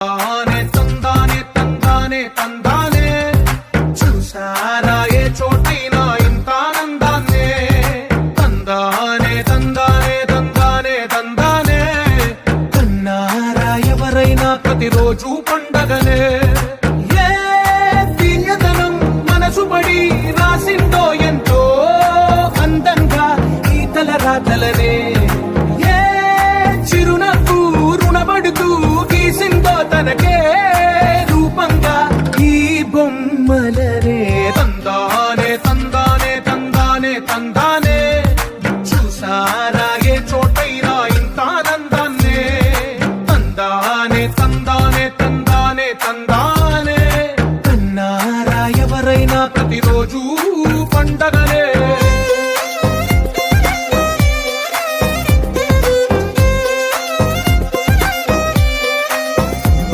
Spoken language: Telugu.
తందానే తందానే తందానే తందానే చూసారా ఏ చోటైనా ఇంత ఆనందాన్నే తందానే తందానే తందానే తందానే కన్నారా ఎవరైనా ప్రతిరోజు పండగనే ఏ దివ్యతనం మనసు పడి రాసిందో ఎంతో అందంగా ఈ తలరాతలనే చిరునవ్వు రుణపడుతూ గీసిందో తనకే